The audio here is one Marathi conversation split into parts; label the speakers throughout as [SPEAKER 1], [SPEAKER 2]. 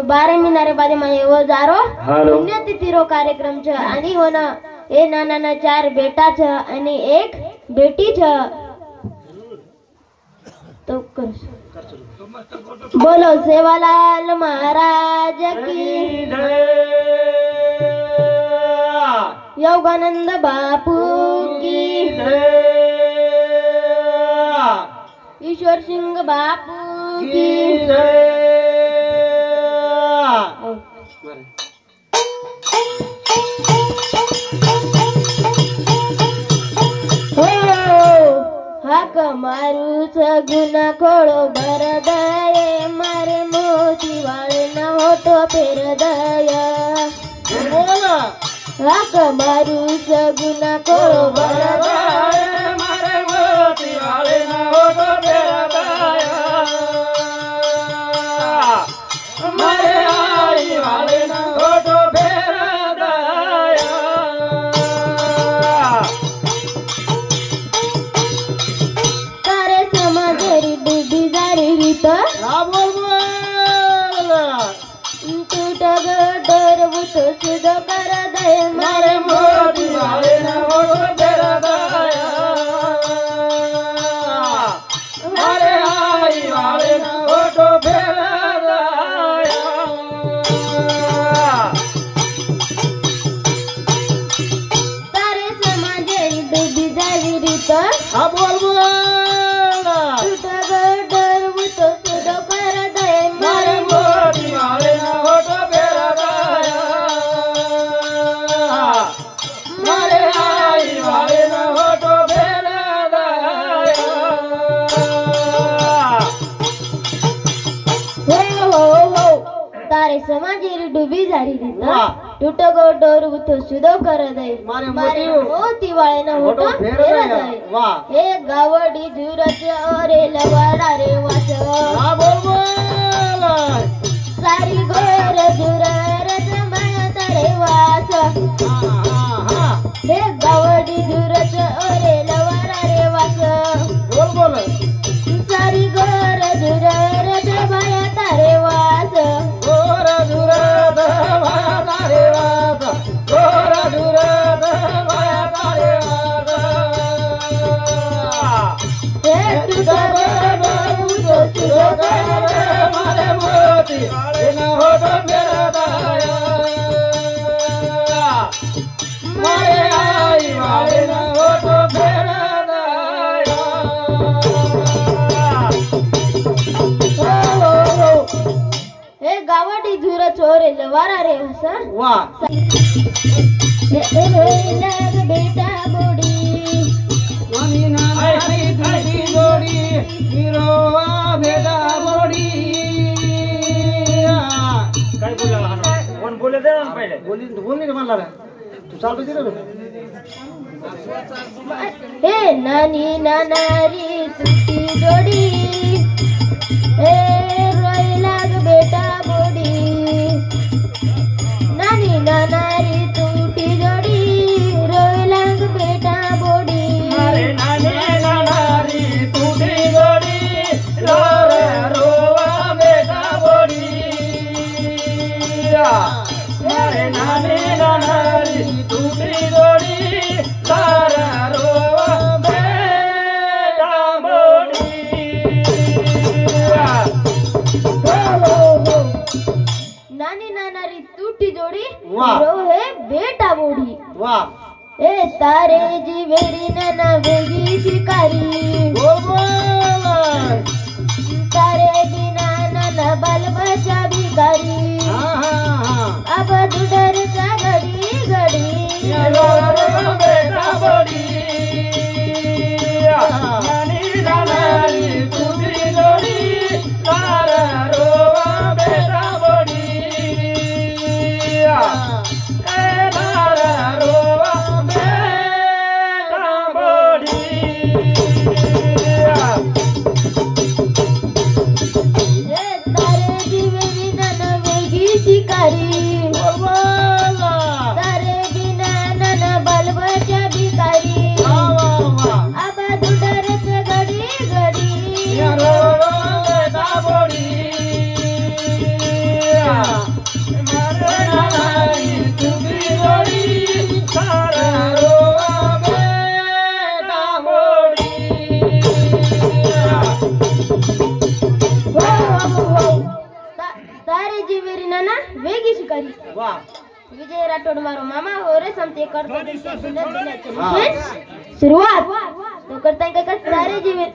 [SPEAKER 1] बारे मिनारे बादे माये वो जारो पुण्यतिथीरो कार्यक्रम छ आणि होना ए नाना 4 बेटा छ आणि 1 बेटी छ तो कर बोलो सेवालाल महाराज की जय, योगानंद बापू की जय, ईश्वर सिंह बापू की जय। हाक मारू सगुना खोळो भरदये मारे मोती वाळे न होतो फेरदय हाक मारू सगुना खोळो भरदये मारे मोती वाळे न होतो फेरदय मारे आई वाळे न होतो फेरदय तारे समाजरी डुबी जारी रीत टूट डर बुत सुध कर दय मारे मोती वाळे न होतो फेरदय मारे आई वाळे न होतो फेरदय तारे समाजरी डुबी जारी रीत डर बुत सुध कर दय मारे मोती वाळे न होतो फेरदय मारे आई वाळे न होतो फेरदय हो तारे समाजेरी डुबी झाली टूट गो डोर बुतो सुधो कर दय मारे मोती वाळे न होतो फेरदय हे गावडी जुरच अरे लवाडा रे वाच सारी गोर जुरर जमात रे वाच हे गावडी जुरच अरे लवाडा रे वाच सारी गोर जुरर जमात रे वाच गोर जुरर जमात रे वाच गोर जुरर जमात रे वाच हे तुझा बाबू तुझा मारे मोती वाळे न होतो फेरदय मारे आई वाळे न होतो फेरदय हे गावडी झुर चोरे लवारा रे हसा वा लग बेटा बोडी स्वामी नारायणी तुझी जोडी हिरोवा भेदा बोडी काय बोलला कोण बोले दे ना पहिले बोलली म्हणला तू चालतो तिथे हे नानी नानारी तुझी जोडी हे रोई लाग बेटा बोडी नानी नानारी तुझी जोडी रोई लाग बेटा बोडी मारे नानी नानारी तुझी जोडी रोवा बेटा बोडी मारे नानी नानारी तुझी जोडी रोवा बेटा बोडी नानी नानारी टूटी जोड़ी रो है बेटा बोड़ी वाह ए तारे जीवेरी नाना वेगी शिकारी तारे बिना नाना बाल बच्चा भिखारी अब दुडर चा घड़ी घड़ी बेटा बोड़ी नानी नानारी टूटी जोड़ी रोवा बेटा बोड़ी रोवा बेटा बोड़ी तारे जीवेरी नाना वेगी शिकारी तारे बिना नाना बाल बच्चा भिखारी अब दुडर से घड़ी घड़ी रोवा बेटा बोड़ी जीवेरी नाना वेगी शिकारी
[SPEAKER 2] वाह
[SPEAKER 1] विजय राठोड मारो मामा हो रे समते करतो शुरुआत तो करता काय सारे जीवे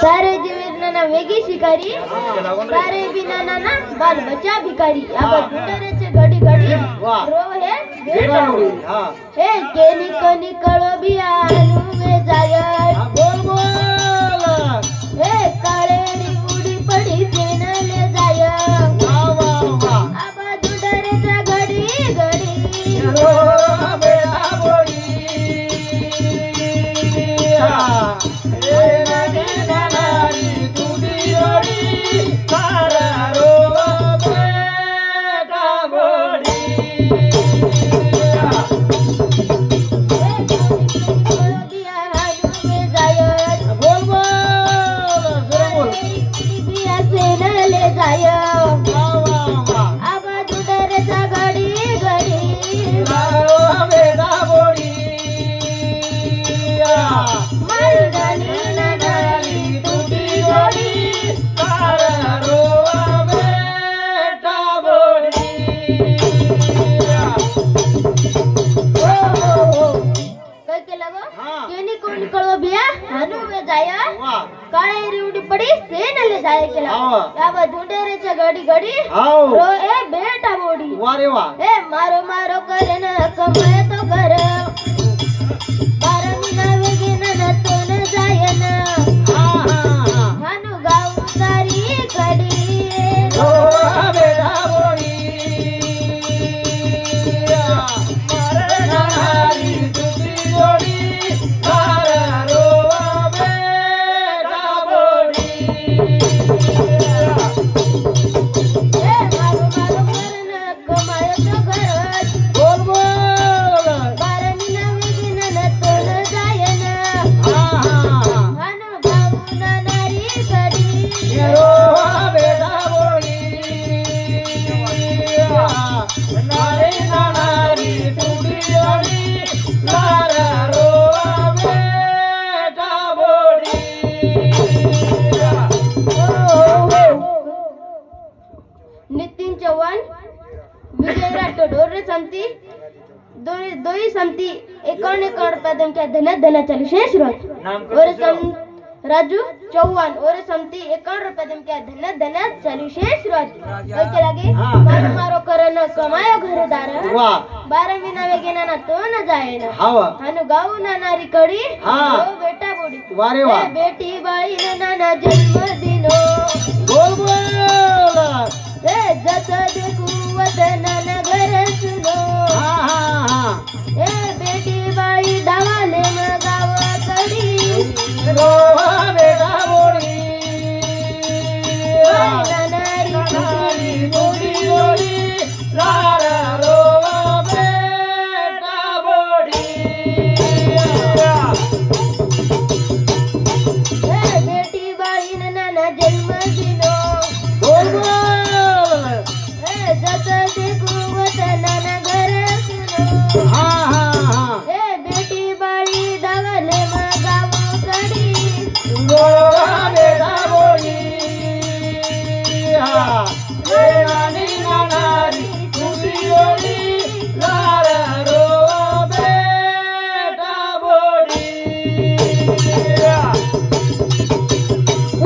[SPEAKER 1] सारे जीवे नाना वेगी शिकारी सारे बिना नाना बाल बच्चा भिकारी अब गुटरे छे घड़ी घड़ी रो है
[SPEAKER 2] बेटा उड़ी हां
[SPEAKER 1] ए के निकलो बियानु में जाय
[SPEAKER 2] बोल बोल
[SPEAKER 1] ए काळेरी उडी पडी सेन ले जाय
[SPEAKER 2] वाह वाह वाह
[SPEAKER 1] अब गुटरे छे घड़ी घड़ी
[SPEAKER 2] रो बेटा बोड़ी ए नदी नारी टूटी रोड़ी तारा रो बेटा बोड़ी बोल बोल
[SPEAKER 1] बिया सेन ले जाय
[SPEAKER 2] वाह वाह वाह
[SPEAKER 1] अब गुटरे छे घड़ी घड़ी
[SPEAKER 2] बेटा बोड़ी
[SPEAKER 1] मारी गानी नानी
[SPEAKER 2] टूटी रोड़ी तारा रो बेटा बोड़ी
[SPEAKER 1] कई के लगो
[SPEAKER 2] हाँ।
[SPEAKER 1] केनी को निकलो बिया हनु में जाया
[SPEAKER 2] वाह
[SPEAKER 1] काळे रिवडी पड़ी से न ले जाए के
[SPEAKER 2] हाँ।
[SPEAKER 1] लगो अब ढूंढे रे छ घड़ी घड़ी
[SPEAKER 2] आओ
[SPEAKER 1] रो ए बेटा बोडी
[SPEAKER 2] वाह रे वाह
[SPEAKER 1] ए मारो मारो करे न कमाए तो कर बारह महीना वेगे न तो न जाए न
[SPEAKER 2] हाँ हाँ हाँ
[SPEAKER 1] हनु गाऊ तारी घड़ी
[SPEAKER 2] रो बेटा बोड़ी मारे नारी टूटी रोड़ी तारा रो बेटा बोड़ी
[SPEAKER 1] ए मारो मारो करे न कमाए तो कर
[SPEAKER 2] बोल बोल
[SPEAKER 1] बारह महीना वेगे न तो न जाए न
[SPEAKER 2] हाँ हाँ हाँ
[SPEAKER 1] हनु गाऊ नारी घड़ी
[SPEAKER 2] रो बेटा बोड़ी नारी नारी टूटी रोड़ी तारा रो बेटा बोड़ी
[SPEAKER 1] नितीन चव्हाण विजय राठोड और समती दोई समती 51 रुपया दम क्या धना चली शेष रोज और सम राजू चौहान और समती 51 रुपया दम क्या धना चली शेष रोज ओके लगे
[SPEAKER 2] हाँ।
[SPEAKER 1] मारो मारो करन कमायो घरदार
[SPEAKER 2] वाह
[SPEAKER 1] 12 महीना वेगे ना तो न जाए ना
[SPEAKER 2] हाँ
[SPEAKER 1] हनु गाऊ नारी कड़ी
[SPEAKER 2] हाँ।
[SPEAKER 1] ओ बेटा बोडी
[SPEAKER 2] वाह रे वाह
[SPEAKER 1] ए बेटी बाई नाना जन्म दिनो
[SPEAKER 2] बोल बोल
[SPEAKER 1] ए जत देखू वतन घर सुनो
[SPEAKER 2] हाँ हाँ हाँ
[SPEAKER 1] ए बेटी बाई डावाले म गाव कडी
[SPEAKER 2] रो बेटा बोड़ी नारी टूटी रोड़ी तारा रो बेटा बोड़ी
[SPEAKER 1] ए बेटी बाई नाना जन्म दिनो
[SPEAKER 2] बोल बोल
[SPEAKER 1] ए जत देखू वतन घर सुनो
[SPEAKER 2] हाँ हाँ हाँ
[SPEAKER 1] ए बेटी बाई डावाले म गाव कडी
[SPEAKER 2] रो बेटा बोड़ी हाँ रे नानी नारी टूटी रोड़ी तारा रो बेटा बोड़ी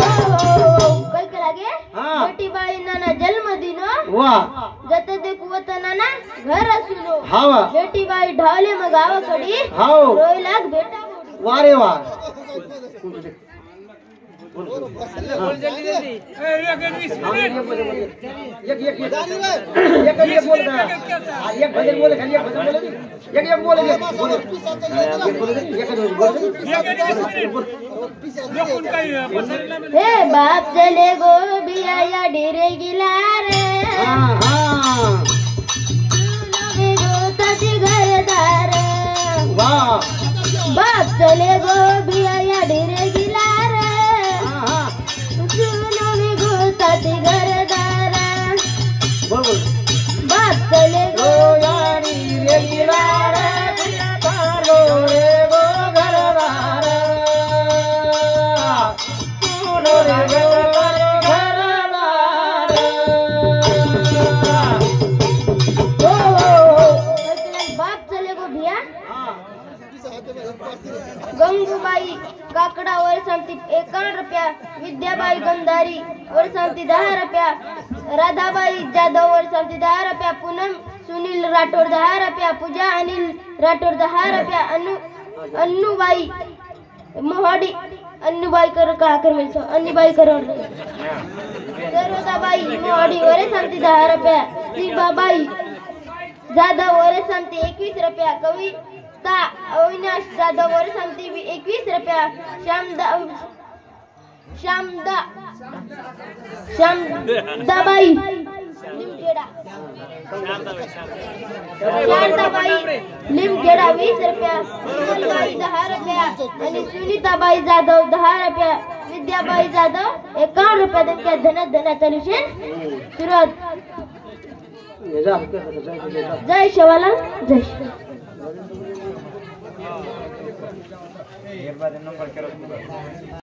[SPEAKER 1] कई के लागे
[SPEAKER 2] हाँ।
[SPEAKER 1] बेटी बाई नाना जन्म दिनो
[SPEAKER 2] वाह
[SPEAKER 1] जत देखू वतन घर सुनो
[SPEAKER 2] हाँ
[SPEAKER 1] बेटी बाई ढाले म गाव कडी
[SPEAKER 2] हाँ
[SPEAKER 1] रोई लाग बेटा बोडी
[SPEAKER 2] वाह रे वाह एक बोल एक भजन बोले खाली एक भजन बोले
[SPEAKER 1] हे बाप चले गो बिया या डेरे गिला रे
[SPEAKER 2] हाँ हाँ
[SPEAKER 1] सुनो गो ताती घरदार
[SPEAKER 2] वाह
[SPEAKER 1] बाप चले गो बिया या डेरे गिला रे
[SPEAKER 2] हाँ हाँ
[SPEAKER 1] सुनो गो ताती घरदार
[SPEAKER 2] बोल बोल
[SPEAKER 1] बाप चले गो
[SPEAKER 2] यारी रे गिलार तारो रे गो घरदार सुनो रे गो घरदार
[SPEAKER 1] विद्याबाई गंधारी वर्षावती 10 रुपया, राधाबाई जाधव वर्षावती 10 रुपया, पूनम सुनील राठोड 10 रुपया, पूजा अनिल राठोड 10 रुपया, अन्नूबाई मोहाडी अन्नूबाई कर मिळतो अन्नूबाई करोड, सरोदाबाई मोहाडी वर्षावती 10 रुपया, शिल्पाबाई जाधव वर्षावती 21 रुपया, कविता अविनाश जाधव वर्षावती 21 रुपया, श्यामदाबाई लिमखेडा, शारदाबाई लिमखेडा 20 रुपया, सुमनबाई 10 रुपया आणि सुनीताबाई जाधव 10 रुपया, विद्याबाई जाधव 51 रुपया त्यांच्या धना चालू सुरुवात. जय शिवालाल जय शिव.